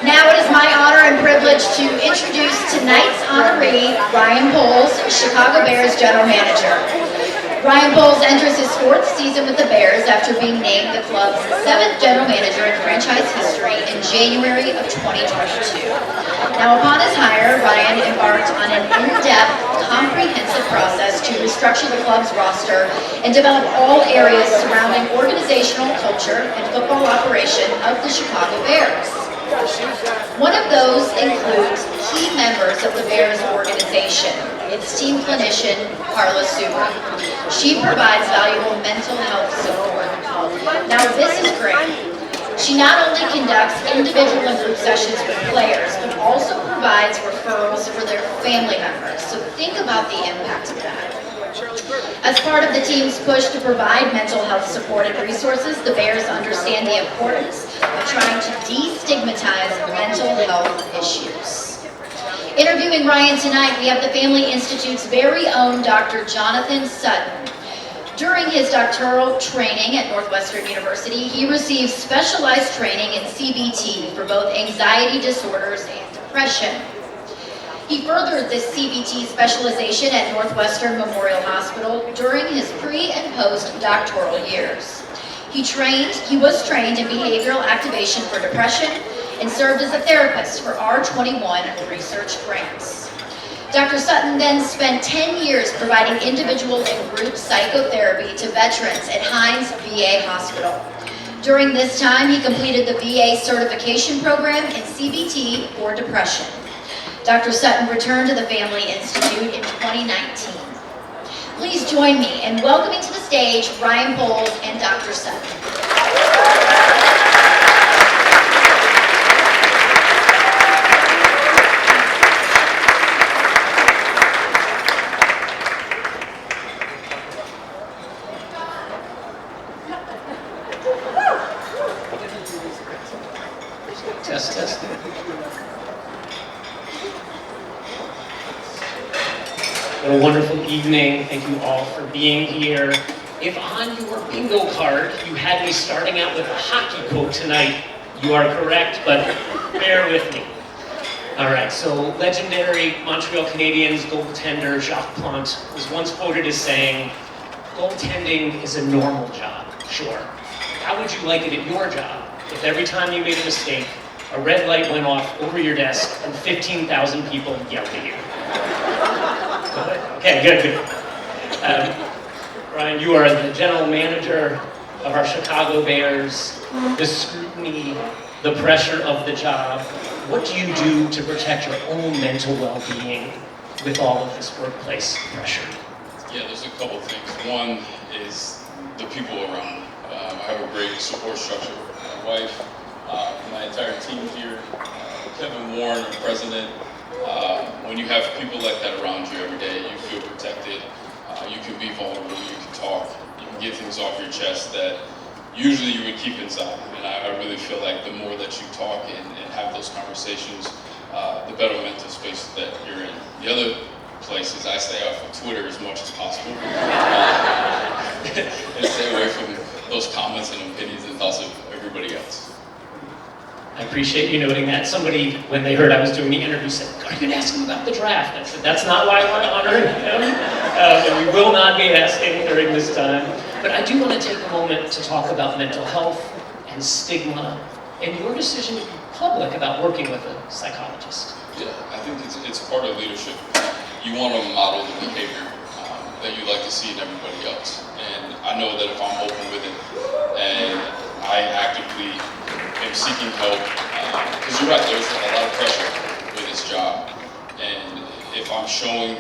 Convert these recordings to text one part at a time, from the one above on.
Now it is my honor and privilege to introduce tonight's honoree, Ryan Poles, Chicago Bears General Manager. Ryan Poles enters his fourth season with the Bears after being named the club's 7th general manager in franchise history in January of 2022. Now upon his hire, Ryan embarked on an in-depth, comprehensive process to restructure the club's roster and develop all areas surrounding organizational culture and football operation of the Chicago Bears. One of those includes key members of the Bears organization, its team clinician, Carla Subra. She provides valuable mental health support. Now this is great. She not only conducts individual and group sessions with players, but also provides referrals for their family members. So think about the impact of that. As part of the team's push to provide mental health support and resources, the Bears understand the importance of trying to destigmatize mental health issues. Interviewing Ryan tonight, we have the Family Institute's very own Dr. Jonathan Sutton. During his doctoral training at Northwestern University, he received specialized training in CBT for both anxiety disorders and depression. He furthered this CBT specialization at Northwestern Memorial Hospital during his pre- and post-doctoral years. He was trained in behavioral activation for depression and served as a therapist for R21 research grants. Dr. Sutton then spent 10 years providing individual and group psychotherapy to veterans at Hines VA Hospital. During this time, he completed the VA certification program in CBT for depression. Dr. Sutton returned to the Family Institute in 2019. Please join me in welcoming to the stage Ryan Poles and Dr. Sutton. Test. What a wonderful evening. Thank you all for being here. If on your bingo card you had me starting out with a hockey quote tonight, you are correct, but bear with me. All right, so legendary Montreal Canadiens goaltender Jacques Plante was once quoted as saying, "Goaltending is a normal job, sure. How would you like it at your job if every time you made a mistake, a red light went off over your desk and 15,000 people yelled at you?" Okay, good. Ryan, you are the general manager of our Chicago Bears. The scrutiny, the pressure of the job. What do you do to protect your own mental well-being with all of this workplace pressure? Yeah, there's a couple things. One is the people around. I have a great support structure. My wife, my entire team here, Kevin Warren, our president. When you have people like that around you every day, you feel protected. You can be vulnerable. You can talk. You can get things off your chest that usually you would keep inside. And I really feel like the more that you talk and have those conversations, the better mental space that you're in. The other place is I stay off of Twitter as much as possible and stay away from those comments and opinions and thoughts of everybody else. I appreciate you noting that. Somebody, when they heard I was doing the interview, said, "Are you going to ask him about the draft?" I said, "That's not why I want to honor him. And we will not be asking during this time." But I do want to take a moment to talk about mental health and stigma and your decision to be public about working with a psychologist. Yeah, I think it's part of leadership. You want to model the behavior that you like to see in everybody else. And I know that if I'm open with it and I actively am seeking help, because you're right, there's a lot of pressure with this job. And if I'm showing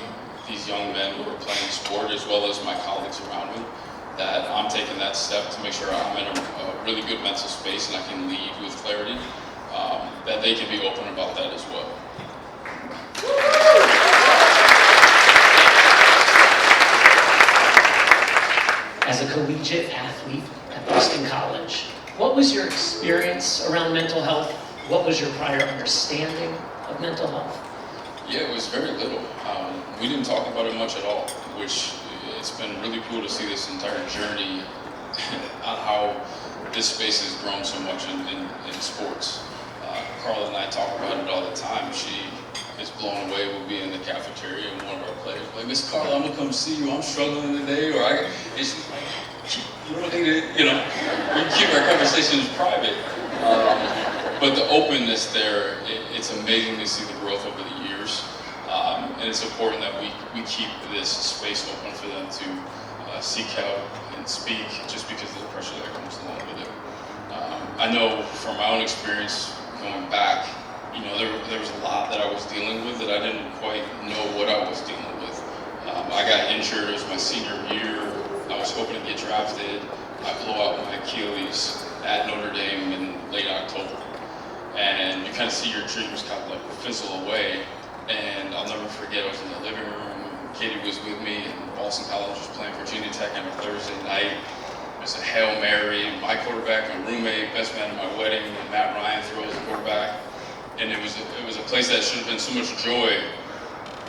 these young men who are playing sport, as well as my colleagues around me, that I'm taking that step to make sure I'm in a really good mental space and I can lead with clarity, that they can be open about that as well. As a collegiate athlete at Boston College, what was your experience around mental health? What was your prior understanding of mental health? Yeah, it was very little. We didn't talk about it much at all, which it's been really cool to see this entire journey on how this space has grown so much in sports. Carla and I talk about it all the time. She is blown away. We'll be in the cafeteria and one of our players will be like, Miss Carla, I'm gonna come see you. I'm struggling today, and she's like, you don't need it, we keep our conversations private. But the openness there, it's amazing to see the growth over the years. And it's important that we keep this space open for them to seek help and speak, just because of the pressure that comes along with it. I know from my own experience going back, there was a lot that I was dealing with that I didn't quite know what I was dealing with. I got injured, it was my senior year. I was hoping to get drafted. I blew out my Achilles at Notre Dame in late October. And you kind of see your dreams kind of like fizzle away. And I'll never forget, I was in the living room, Katie was with me, and Boston College was playing Virginia Tech on a Thursday night. It was a Hail Mary, my quarterback, my roommate, best man at my wedding, and Matt Ryan throws the quarterback. And it was a place that should have been so much joy,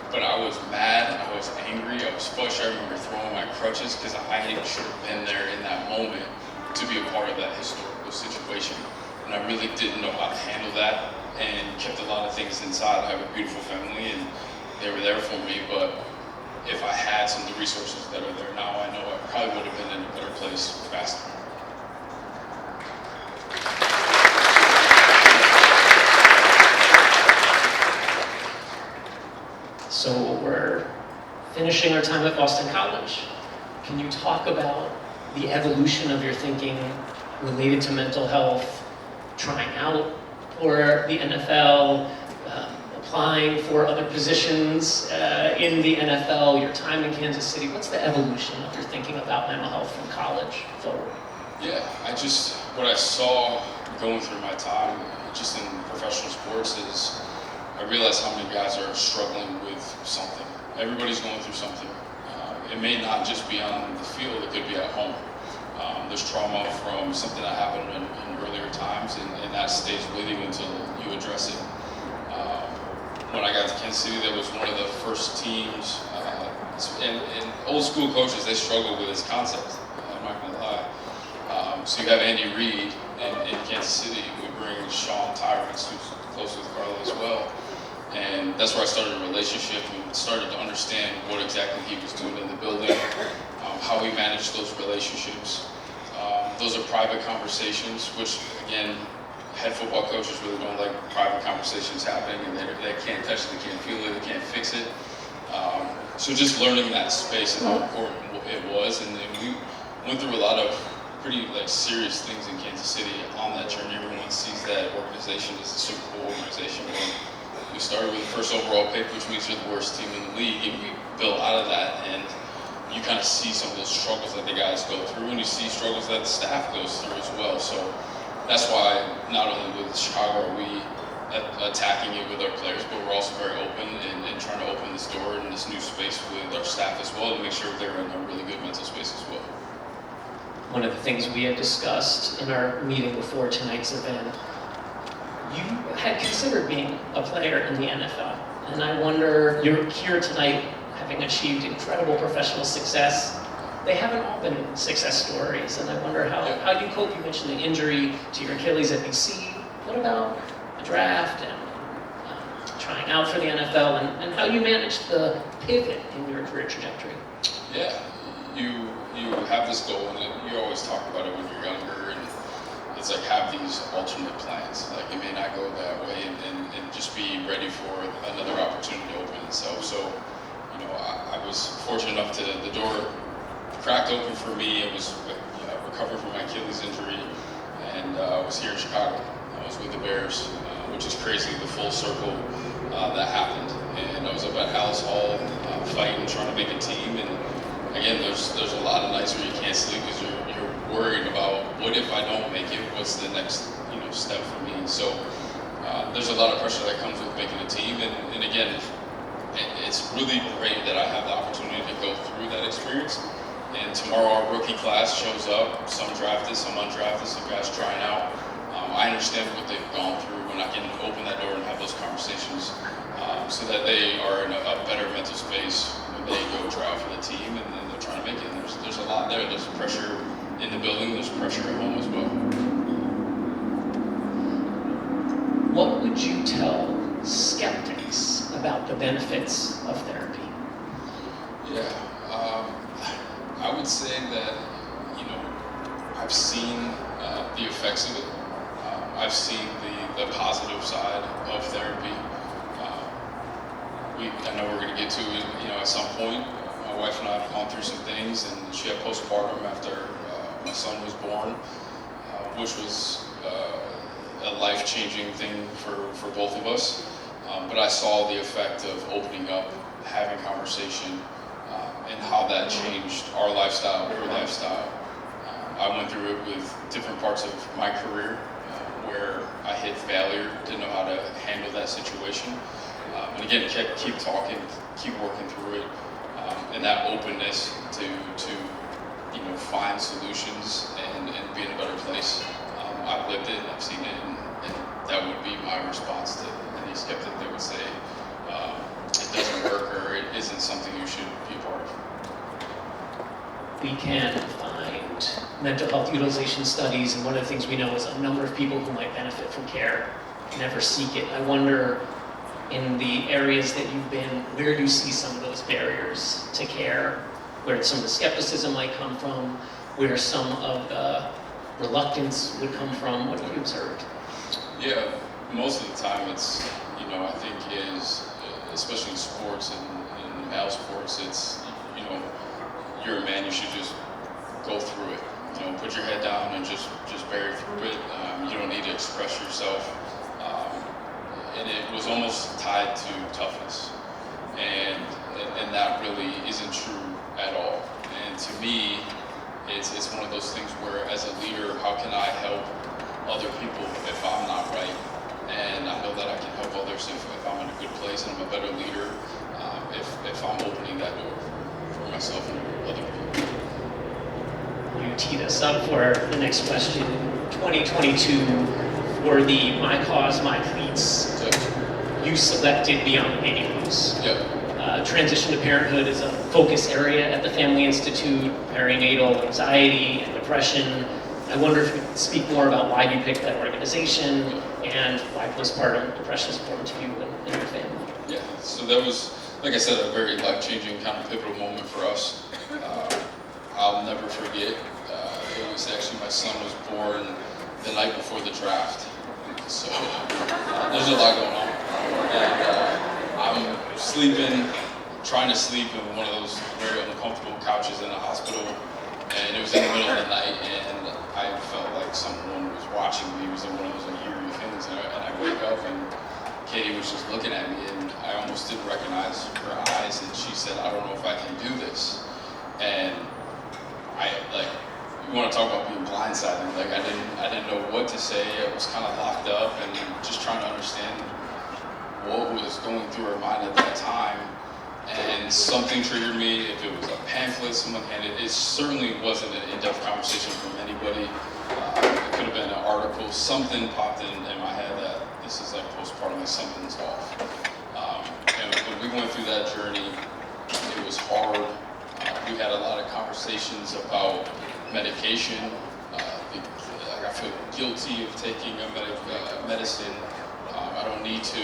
but I was mad, I was angry, I was frustrated. I remember throwing my crutches because I should have been there in that moment to be a part of that historical situation. And I really didn't know how to handle that, and kept a lot of things inside. I have a beautiful family, and they were there for me, but if I had some of the resources that are there now, I know I probably would have been in a better place faster. So we're finishing our time at Boston College. Can you talk about the evolution of your thinking related to mental health, trying out for the NFL, applying for other positions in the NFL, your time in Kansas City? What's the evolution of your thinking about mental health from college forward? Yeah, what I saw going through my time just in professional sports is I realized how many guys are struggling with something. Everybody's going through something. It may not just be on the field, it could be at home. There's trauma from something that happened in earlier times, and that stays with you until you address it. When I got to Kansas City, that was one of the first teams, and old school coaches, they struggle with this concept, I'm not gonna lie. So you have Andy Reid in Kansas City, we bring Sean Tyrants, who's close with Carla as well. And that's where I started a relationship and started to understand what exactly he was doing in the building, how we managed those relationships. Those are private conversations, which again, head football coaches really don't like private conversations happening, and they can't touch it, they can't feel it, they can't fix it. So just learning that space and how important it was, and we went through a lot of pretty serious things in Kansas City on that journey. Everyone sees that organization as a Super Bowl organization. We started with the first overall pick, which means you're the worst team in the league, and we built out of that, and you kind of see some of those struggles that the guys go through, and you see struggles that the staff goes through as well. So that's why not only with Chicago are we attacking it with our players, but we're also very open and trying to open this door and this new space with our staff as well to make sure they're in a really good mental space as well. One of the things we had discussed in our meeting before tonight's event, you had considered being a player in the NFL. And I wonder, you're here tonight having achieved incredible professional success. They haven't all been success stories, and I wonder how you cope. You mentioned the injury to your Achilles at BC. What about the draft and trying out for the NFL, and how you managed the pivot in your career trajectory? Yeah, you have this goal, and you always talk about it when you're younger, and it's like have these alternate plans. Like it may not go that way, and just be ready for another opportunity to open itself. So, I was fortunate enough to the door cracked open for me. It was recovered from my Achilles injury, and I was here in Chicago. I was with the Bears, which is crazy, the full circle that happened. And I was up at Alice Hall fighting, trying to make a team. And again, there's a lot of nights where you can't sleep because you're worried about what if I don't make it? What's the next step for me? So there's a lot of pressure that comes with making a team. And again, it's really great that I have the opportunity to go through that experience. And tomorrow our rookie class shows up, some drafted, some undrafted, some guys trying out. I understand what they've gone through, and I can open that door and have those conversations so that they are in a better mental space when they go try out for the team and they're trying to make it. And there's a lot there. There's pressure in the building, there's pressure at home as well. What would you tell skeptics about the benefits of therapy? Yeah, I would say that, I've seen the effects of it. I've seen the positive side of therapy. I know we're going to get to it, at some point. My wife and I have gone through some things, and she had postpartum after my son was born, which was a life-changing thing for both of us. But I saw the effect of opening up, having conversation, and how that changed our lifestyle, her lifestyle. I went through it with different parts of my career where I hit failure, didn't know how to handle that situation. And again, keep talking, keep working through it, and that openness to find solutions and be in a better place. I've lived it, I've seen it, and that would be my response to any skeptic that would say it doesn't work or it isn't something you should be a part of. We can find mental health utilization studies, and one of the things we know is a number of people who might benefit from care never seek it. I wonder, in the areas that you've been, where do you see some of those barriers to care, where some of the skepticism might come from, where some of the reluctance would come from? What have you observed? Yeah, most of the time it's, I think is, especially in sports and in male sports, it's, you're a man, you should just go through it. Put your head down and just bear through it. You don't need to express yourself. And it was almost tied to toughness. And that really isn't true at all. And to me, it's one of those things where as a leader, how can I help other people if I'm not right? And I know that I can help others if I'm in a good place and I'm a better leader, if I'm opening that door for myself and other people. You teed us up for the next question. 2022, for the My Cause, My Cleats, you selected Beyond Baby Blues. Yep. Transition to parenthood is a focus area at the Family Institute, perinatal anxiety and depression. I wonder if you could speak more about why you picked that organization and why postpartum depression is important to you and your family. Yeah, so that was, like I said, a very life-changing kind of pivotal moment for us. I'll never forget, it was actually my son was born the night before the draft. So there's a lot going on. And I'm sleeping, trying to sleep in one of those very uncomfortable couches in the hospital. And it was in the middle of the night, and I felt like someone was watching me. It was one of those eerie things. And I wake up, and Katie was just looking at me, and I almost didn't recognize her eyes. And she said, "I don't know if I can do this." And you want to talk about being blindsided. I didn't know what to say. I was kind of locked up and just trying to understand what was going through her mind at that time. And something triggered me. If it was a pamphlet someone handed, it certainly wasn't an in-depth conversation from anybody. It could have been an article. Something popped in my head that this is like postpartum, like something's off. And when we went through that journey, it was hard. We had a lot of conversations about medication. I feel guilty of taking a medicine. I don't need to.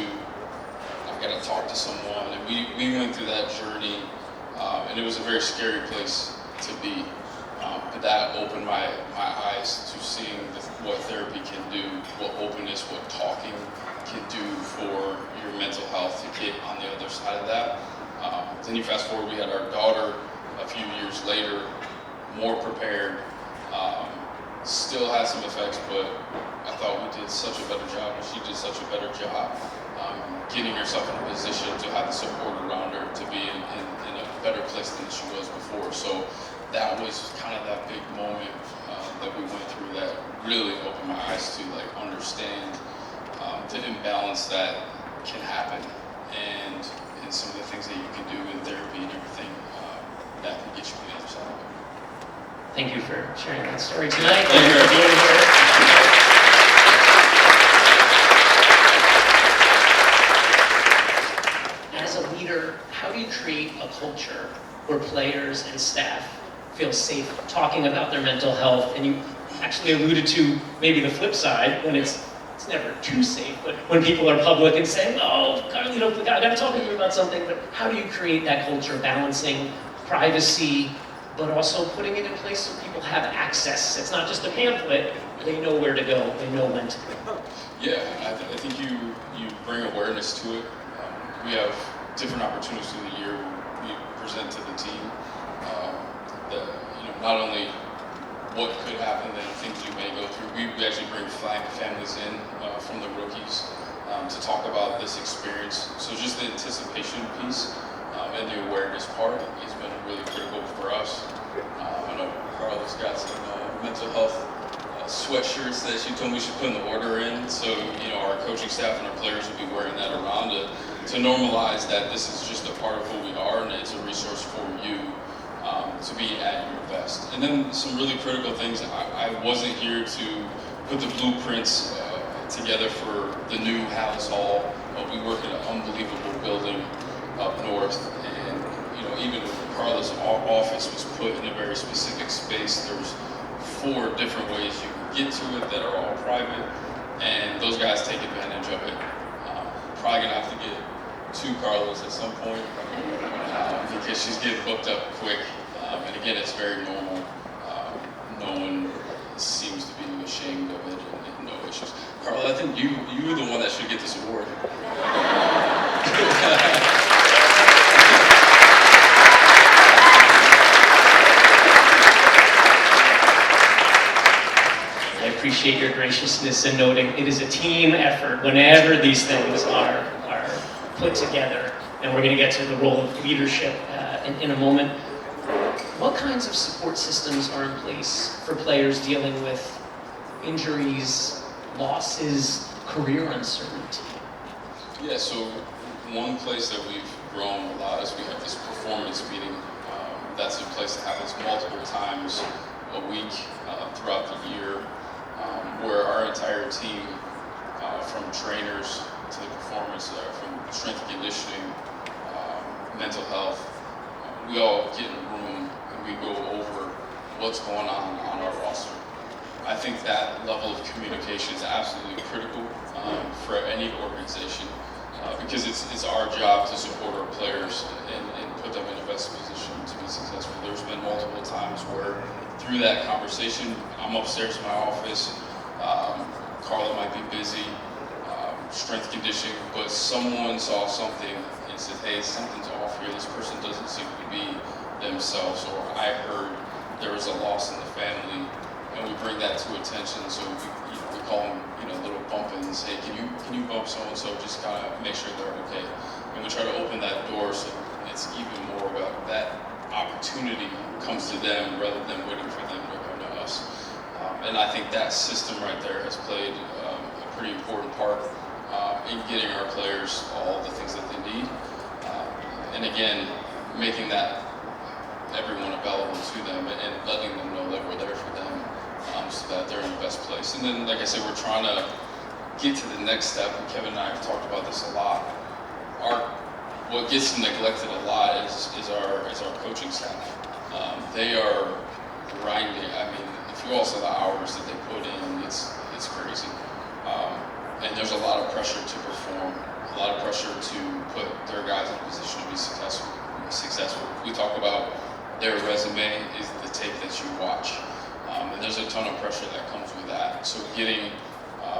I've got to talk to someone. And we went through that journey, and it was a very scary place to be. But that opened my eyes to seeing what therapy can do, what openness, what talking can do for your mental health to get on the other side of that. Then you fast forward, we had our daughter a few years later, more prepared, still has some effects, but I thought we did such a better job, and she did such a better job getting herself in a position to have the support around her to be in a better place than she was before. So that was kind of that big moment that we went through that really opened my eyes to understand the imbalance that can happen and some of the things that you can do in therapy and everything that can get you on the other side of it. Thank you for sharing that story tonight. Thank you for being here. As a leader, how do you create a culture where players and staff feel safe talking about their mental health? And you actually alluded to maybe the flip side, when it's it's never too safe, but when people are public and saying, oh, Carlito, I got to talk to you about something, but how do you create that culture of balancing privacy, but also putting it in place so people have access? It's not just a pamphlet, they know where to go, they know when to go. Yeah, I think you bring awareness to it. We have different opportunities through the year we present to the team. Not only what could happen and things you may go through, we actually bring families in from the rookies to talk about this experience. So just the anticipation piece and the awareness part has been really critical for us. I know Carla's got some mental health sweatshirts that she told me she put in the order in. So, our coaching staff and our players will be wearing that around to normalize that this is just a part of who we are and it's a resource for you to be at your best. And then some really critical things. I wasn't here to put the blueprints together for the new Hallis Hall. We work in an unbelievable building up north, and even Carla's office was put in a very specific space. There's 4 different ways you can get to it that are all private, and those guys take advantage of it. Probably gonna have to get 2 Carlas at some point because she's getting booked up quick. And again, it's very normal. No one seems to be ashamed of it and no issues. Carla, I think you're the one that should get this award. I appreciate your graciousness in noting it is a team effort whenever these things are put together. And we're going to get to the role of leadership in a moment. What kinds of support systems are in place for players dealing with injuries, losses, career uncertainty? Yeah, so one place that we've grown a lot is we have this performance meeting that's in place that happens multiple times a week throughout the year, where our entire team, from trainers to the performance, from strength and conditioning, mental health, we all get in a room and we go over what's going on our roster. I think that level of communication is absolutely critical for any organization because it's our job to support our players and put them in the best position to be successful. There's been multiple times where through that conversation, I'm upstairs in my office, Carla might be busy, strength conditioning, but someone saw something and said, hey, something's off here, this person doesn't seem to be themselves, or I heard there was a loss in the family, and we bring that to attention. So we call them, little bump-ins. Hey, can you bump so-and-so, just kind of make sure they're okay. And we try to open that door so it's even more about that opportunity comes to them rather than waiting for them to come to us. And I think that system right there has played a pretty important part in getting our players all the things that they need. And again, making that everyone available to them and letting them know that we're there for them so that they're in the best place. And then, like I said, we're trying to get to the next step, and Kevin and I have talked about this a lot. What gets neglected a lot is our coaching staff. They are grinding. I mean, if you all saw the hours that they put in, it's crazy. And there's a lot of pressure to perform, a lot of pressure to put their guys in a position to be successful. We talk about their resume is the tape that you watch. And there's a ton of pressure that comes with that. So getting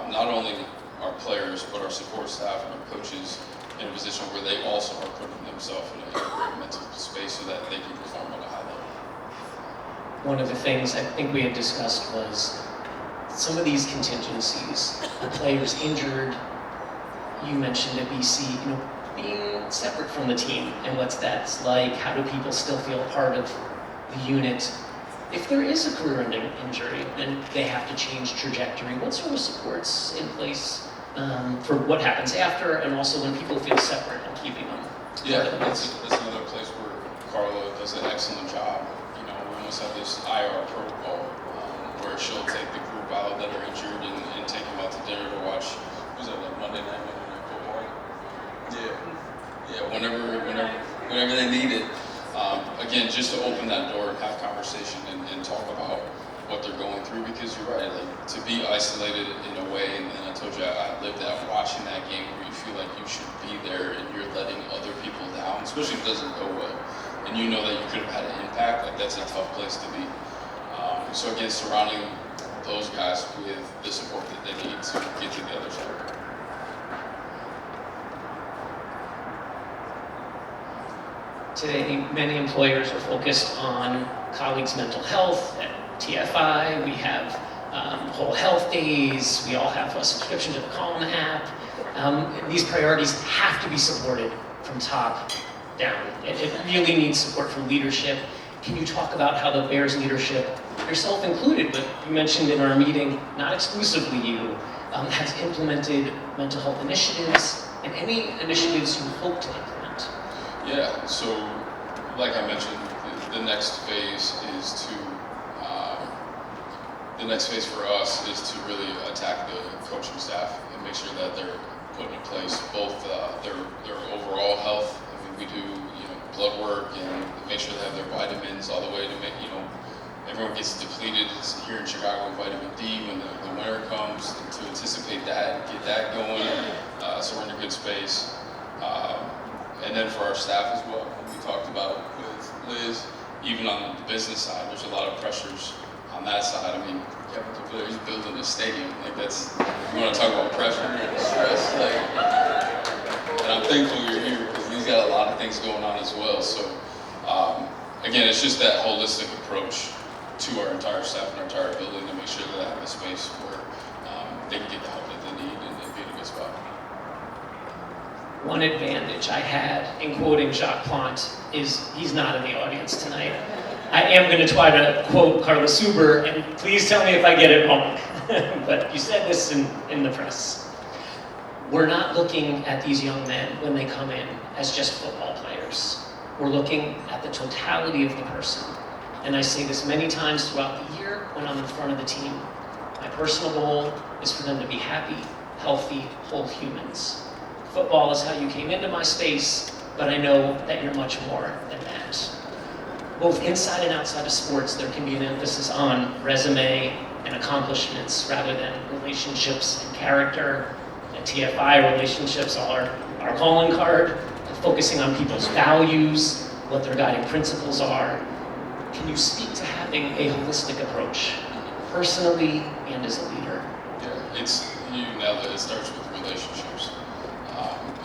not only our players, but our support staff and our coaches in a position where they also are putting themselves in a great mental space so that they can perform at a high level. One of the things I think we had discussed was some of these contingencies, the players injured, you mentioned at BC, being separate from the team and what's that's like, how do people still feel part of the unit? If there is a career-ending injury and they have to change trajectory, what sort of supports in place for what happens after and also when people feel separate and keeping them? Yeah, that's another place where Carla does an excellent job. We almost have this IR protocol where she'll take the group out that are injured and take them out to dinner to watch, was that like Monday night football? Yeah, whenever they need it. Again, just to open that door and have conversation and talk about what they're going through, because you're right, like, to be isolated in a way, and I told you I lived that, watching that game where you feel like you should be there and you're letting other people down, especially if it doesn't go well, and you know that you could have had an impact, like that's a tough place to be. So again, surrounding those guys with the support that they need to get to the other side. Today, many employers are focused on colleagues' mental health. At TFI, we have whole health days. We all have a subscription to the Calm app. These priorities have to be supported from top down. It really needs support from leadership. Can you talk about how the Bears leadership, yourself included, but you mentioned in our meeting, not exclusively you, has implemented mental health initiatives, and any initiatives you hope to implement? Yeah, so like I mentioned, the next phase is to, the next phase for us is to really attack the coaching staff and make sure that they're putting in place both their overall health. I mean, we do, blood work and make sure they have their vitamins all the way to make, everyone gets depleted here in Chicago, vitamin D when the winter comes, and to anticipate that, get that going, so we're in a good space. And then for our staff as well, we talked about with Liz, even on the business side, there's a lot of pressures on that side. I mean, Kevin Capilla, he's building a stadium. Like that's, you want to talk about pressure and stress, like, and I'm thankful you're here because he's got a lot of things going on as well. So again, it's just that holistic approach to our entire staff and our entire building to make sure that they have a space where they can get the help that they need and be in a good spot. One advantage I had in quoting Jacques Plante is he's not in the audience tonight. I am going to try to quote Carlos Huber, and please tell me if I get it wrong. But you said this in the press. We're not looking at these young men when they come in as just football players. We're looking at the totality of the person. And I say this many times throughout the year when I'm in front of the team. My personal goal is for them to be happy, healthy, whole humans. Football is how you came into my space, but I know that you're much more than that. Both inside and outside of sports, there can be an emphasis on resume and accomplishments rather than relationships and character. At TFI, relationships are our calling card, focusing on people's values, what their guiding principles are. Can you speak to having a holistic approach, personally and as a leader? Yeah, you nailed it. It starts with relationships.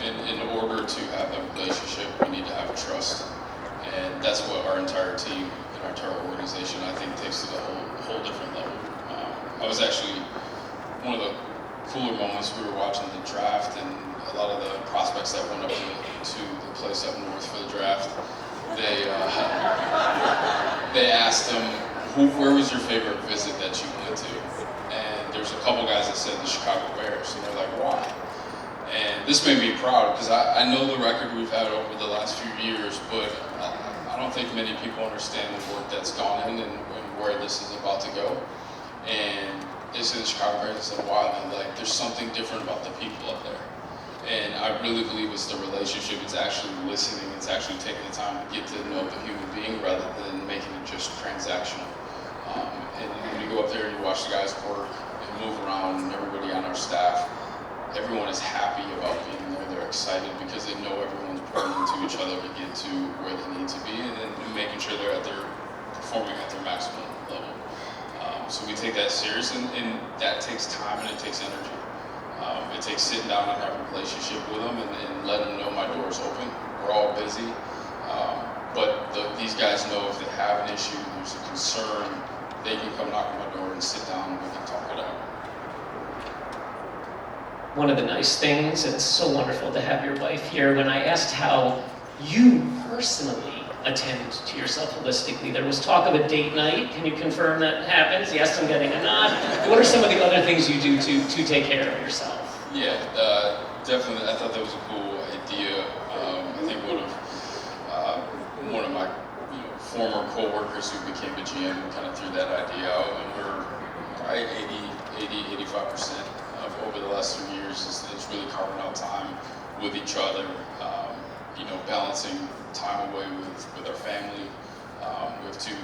In order to have that relationship, we need to have trust. And that's what our entire team and our entire organization, I think, takes to the whole different level. I was actually, one of the cooler moments, we were watching the draft, and a lot of the prospects that went up to the place up north for the draft, they asked them, where was your favorite visit that you went to? And there's a couple guys that said the Chicago Bears, and they're like, why? And this made me proud because I know the record we've had over the last few years, but I don't think many people understand the work that's gone in and where this is about to go. And they said the Chicago Bears, I said, wow, man, like there's something different about the people up there. And I really believe it's the relationship, it's actually listening, it's actually taking the time to get to know the human being rather than making it just transactional. And when you go up there and you watch the guys work and move around and everybody on our staff, everyone is happy about being there. They're excited because they know everyone's pouring into each other to get to where they need to be, and then making sure they're performing at their maximum level. So we take that serious, and that takes time and it takes energy. It takes sitting down and having a relationship with them and letting them know my door's open. We're all busy, but these guys know if they have an issue, there's a concern, they can come knock on my door and sit down and we can talk it out. One of the nice things, and it's so wonderful to have your wife here, when I asked how you personally attend to yourself holistically, there was talk of a date night. Can you confirm that happens? Yes, I'm getting a nod. What are some of the other things you do to take care of yourself? Yeah, definitely. I thought that was a cool idea. I think one of my former co-workers who became a GM kind of threw that idea out, and we're probably 85% over the last 3 years is really carving out time with each other, balancing time away with our family. We have two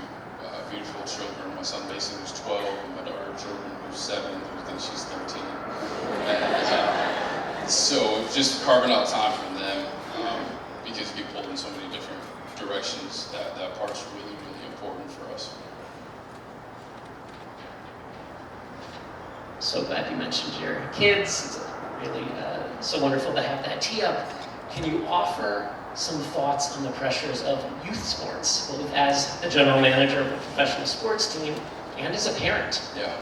beautiful children. My son Mason, who's 12, and my daughter Jordan, who's 7, who thinks she's 13. And so just carving out time for them, because you get pulled in so many different directions, that part's really, really important for us. So glad you mentioned your kids. It's really so wonderful to have that tee up. Can you offer some thoughts on the pressures of youth sports, both as the general manager of a professional sports team and as a parent? Yeah.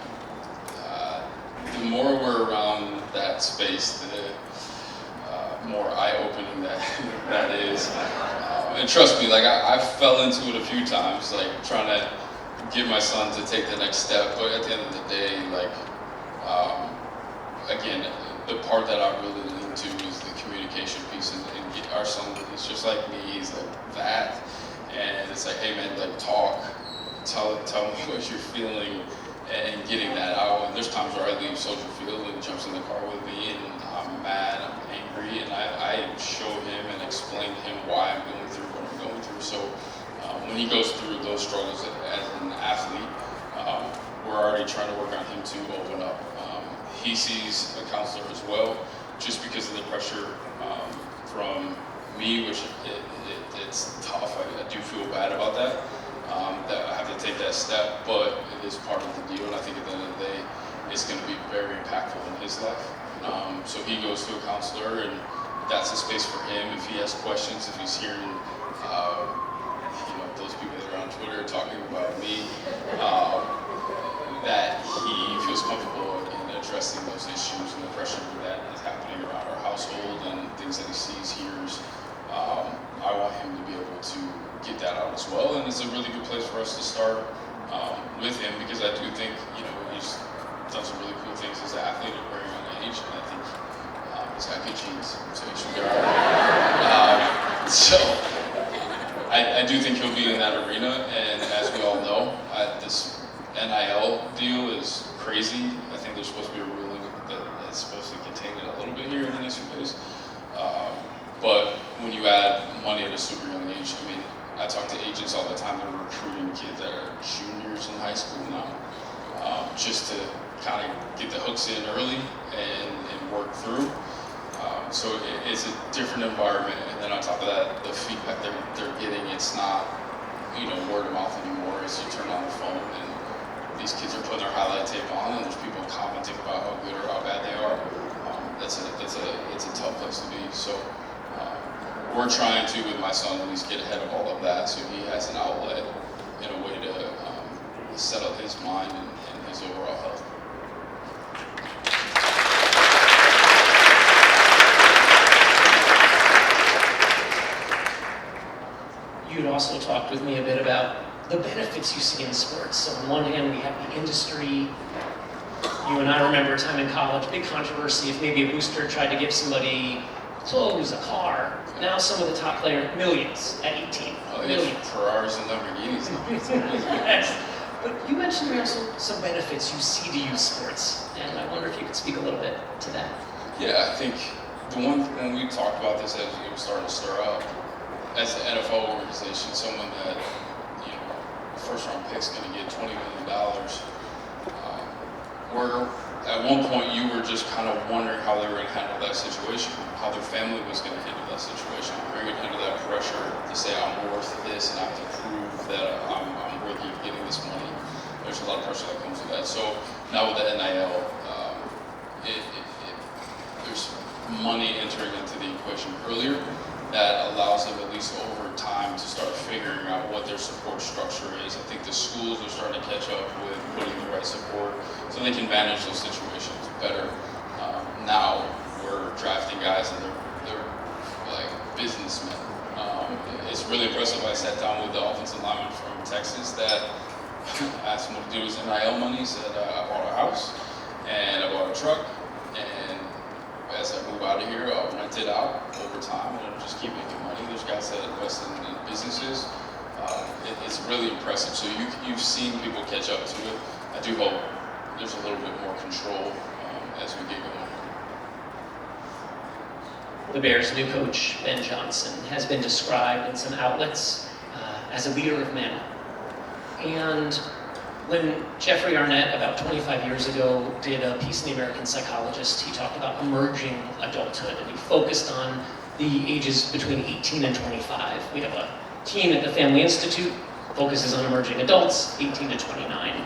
The more we're around that space, the more eye-opening that is. And trust me, like I fell into it a few times, like trying to get my son to take the next step. But at the end of the day, like again, the part that I really lean to is the communication piece. And our son is just like me. He's like that, and it's like, hey man, like talk, tell me what you're feeling, and getting that out. And there's times where I leave Soldier Field and he jumps in the car with me, and I'm mad, I'm angry, and I show him and explain to him why I'm going through what I'm going through. So when he goes through those struggles as an athlete, we're already trying to work on him to open up. He sees a counselor as well, just because of the pressure from me, which it's tough. I do feel bad about that. That I have to take that step, but it is part of the deal, and I think at the end of the day, it's going to be very impactful in his life. So he goes to a counselor, and that's a space for him. If he has questions, if he's hearing, those people that are on Twitter talking about me, that he feels comfortable in addressing those issues and the pressure that is happening around our household and things that he sees, hears. I want him to be able to get that out as well, and it's a really good place for us to start with him, because I do think he's done some really cool things as an athlete at a very young age, and I think he's got good genes, so he should be all right. So I do think he'll be in that arena, and as we all know, this NIL deal is crazy. I think there's supposed to be a ruling that's supposed to contain it a little bit here in the next few days. But when you add money at a super young age, I mean, I talk to agents all the time that are recruiting kids that are juniors in high school now, just to kind of get the hooks in early and work through. So it's a different environment, and then on top of that, the feedback they're getting, it's not word of mouth anymore. As you turn on the phone, and these kids are putting their highlight tape on, and there's people commenting about how good or how bad they are. It's a tough place to be. So we're trying to, with my son, at least get ahead of all of that, so he has an outlet in a way to settle his mind and his overall health. You had also talked with me a bit about the benefits you see in sports. So on one hand, we have the industry. You and I remember a time in college, big controversy if maybe a booster tried to give somebody clothes, a car. Now some of the top players, millions at 18. Millions. Ferraris and Lamborghinis. Yes. But you mentioned there are some benefits you see to youth sports, and I wonder if you could speak a little bit to that. Yeah, I think the one, when we talked about this as it was starting to stir up, as the NFL organization, someone that, first round pick's going to get $20 million, where at one point you were just kind of wondering how they were going to handle that situation, how their family was going to handle that situation, how you're going to handle that pressure to say, I'm worth this and I have to prove that I'm worthy of getting this money. There's a lot of pressure that comes with that. So now with the NIL, there's money entering into the equation earlier that allows them, at least over time, to start figuring out what their support structure is. I think the schools are starting to catch up with putting the right support so they can manage those situations better. Now we're drafting guys and they're like businessmen. It's really impressive. I sat down with the offensive lineman from Texas that asked him what to do with his NIL money. He said, I bought a house and I bought a truck, and as I move out of here, I'll rent it out over time and it'll just keep making money. There's guys that invest in businesses. It's really impressive. So you've seen people catch up to it. I do hope there's a little bit more control as we get going. The Bears' new coach, Ben Johnson, has been described in some outlets as a leader of men. And when Jeffrey Arnett, about 25 years ago, did a piece in the American Psychologist, he talked about emerging adulthood, and he focused on the ages between 18 and 25. We have a team at the Family Institute, focuses on emerging adults, 18 to 29.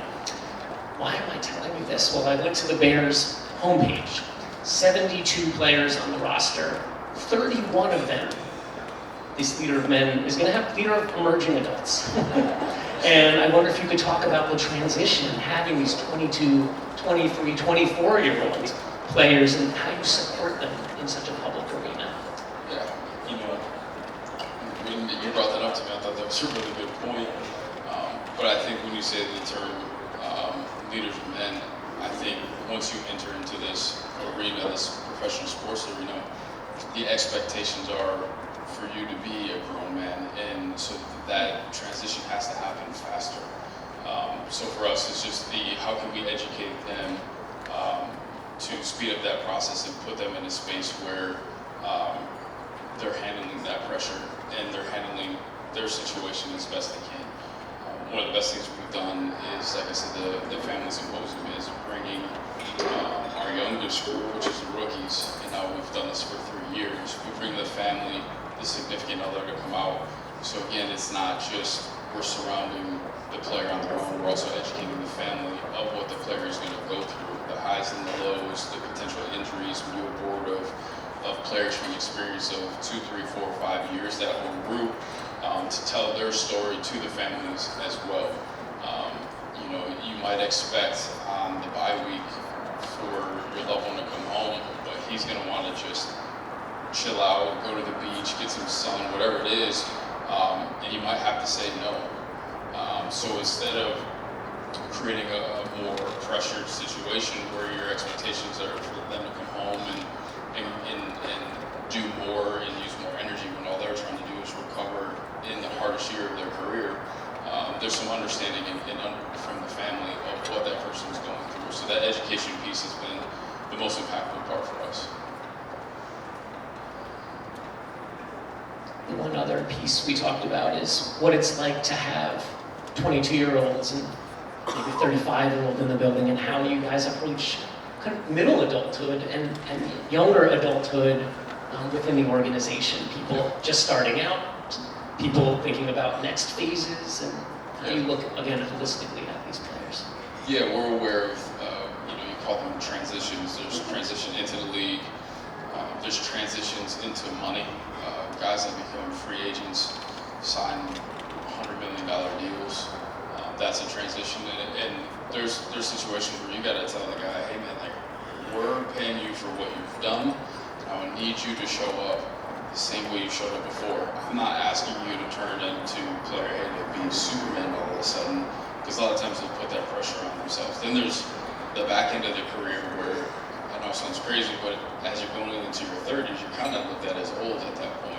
Why am I telling you this? Well, I went to the Bears homepage. 72 players on the roster, 31 of them, this leader of men is going to have leader of emerging adults. And I wonder if you could talk about the transition, having these 22, 23, 24-year-old players and how you support them in such a public arena. Yeah, you know, when you brought that up to me, I thought that was a really good point. But I think when you say the term leaders of men, I think once you enter into this arena, this professional sports arena, the expectations are for you to be a grown man, and so that transition has to happen faster. So for us, it's just how can we educate them to speed up that process and put them in a space where they're handling that pressure and they're handling their situation as best they can. One of the best things we've done is, like I said, the Family Symposium is bringing our youngest group, which is the rookies, and now we've done this for 3 years. We bring the family, the significant other to come out. So again, it's not just we're surrounding the player on their own, we're also educating the family of what the player is going to go through, the highs and the lows, the potential injuries. We do a board of players from experience of 2, 3, 4, 5 years, that whole group, to tell their story to the families as well. You know, you might expect on the bye week for your loved one to come home, but he's going to want to just chill out, go to the beach, get some sun, whatever it is, and you might have to say no. So instead of creating a more pressured situation where your expectations are for them to come home and do more and use more energy when all they're trying to do is recover in the hardest year of their career, there's some understanding from the family of what that person is going through. So that education piece has been the most impactful part for us. One other piece we talked about is what it's like to have 22-year-olds and maybe 35-year-old in the building, and how you guys approach kind of middle adulthood and younger adulthood within the organization. People just starting out, people thinking about next phases, and how you look, again, holistically at these players. Yeah, we're aware of, you call them transitions. There's transition into the league. There's transitions into money. Guys that become free agents sign $100 million deals. That's a transition, and there's situations where you got to tell the guy, hey man, like, we're paying you for what you've done. I need you to show up the same way you showed up before. I'm not asking you to turn into player A to be Superman all of a sudden, because a lot of times they put that pressure on themselves. Then there's the back end of the career where, I know it sounds crazy, but as you're going into your 30s, you're kind of looked at as old at that point.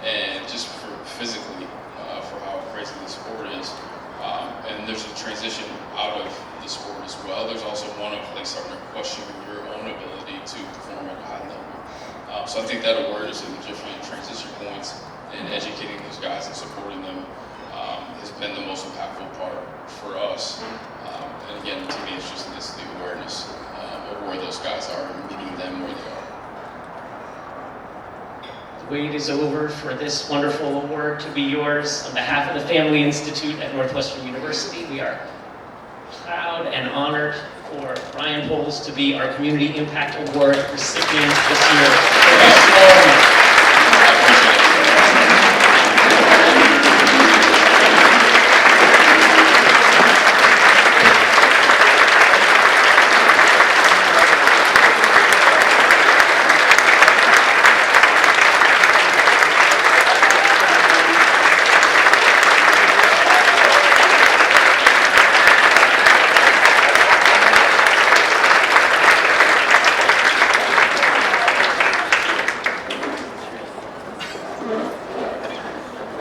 And just for physically, for how crazy the sport is. And there's a transition out of the sport as well. There's also one of like starting to question your own ability to perform at a high level. So I think that awareness of the different transition points and educating those guys and supporting them has been the most impactful part for us. And again, to me, it's just the awareness of where those guys are and meeting them where they are. The wait is over for this wonderful award to be yours. On behalf of the Family Institute at Northwestern University, we are proud and honored for Ryan Poles to be our Community Impact Award recipient this year.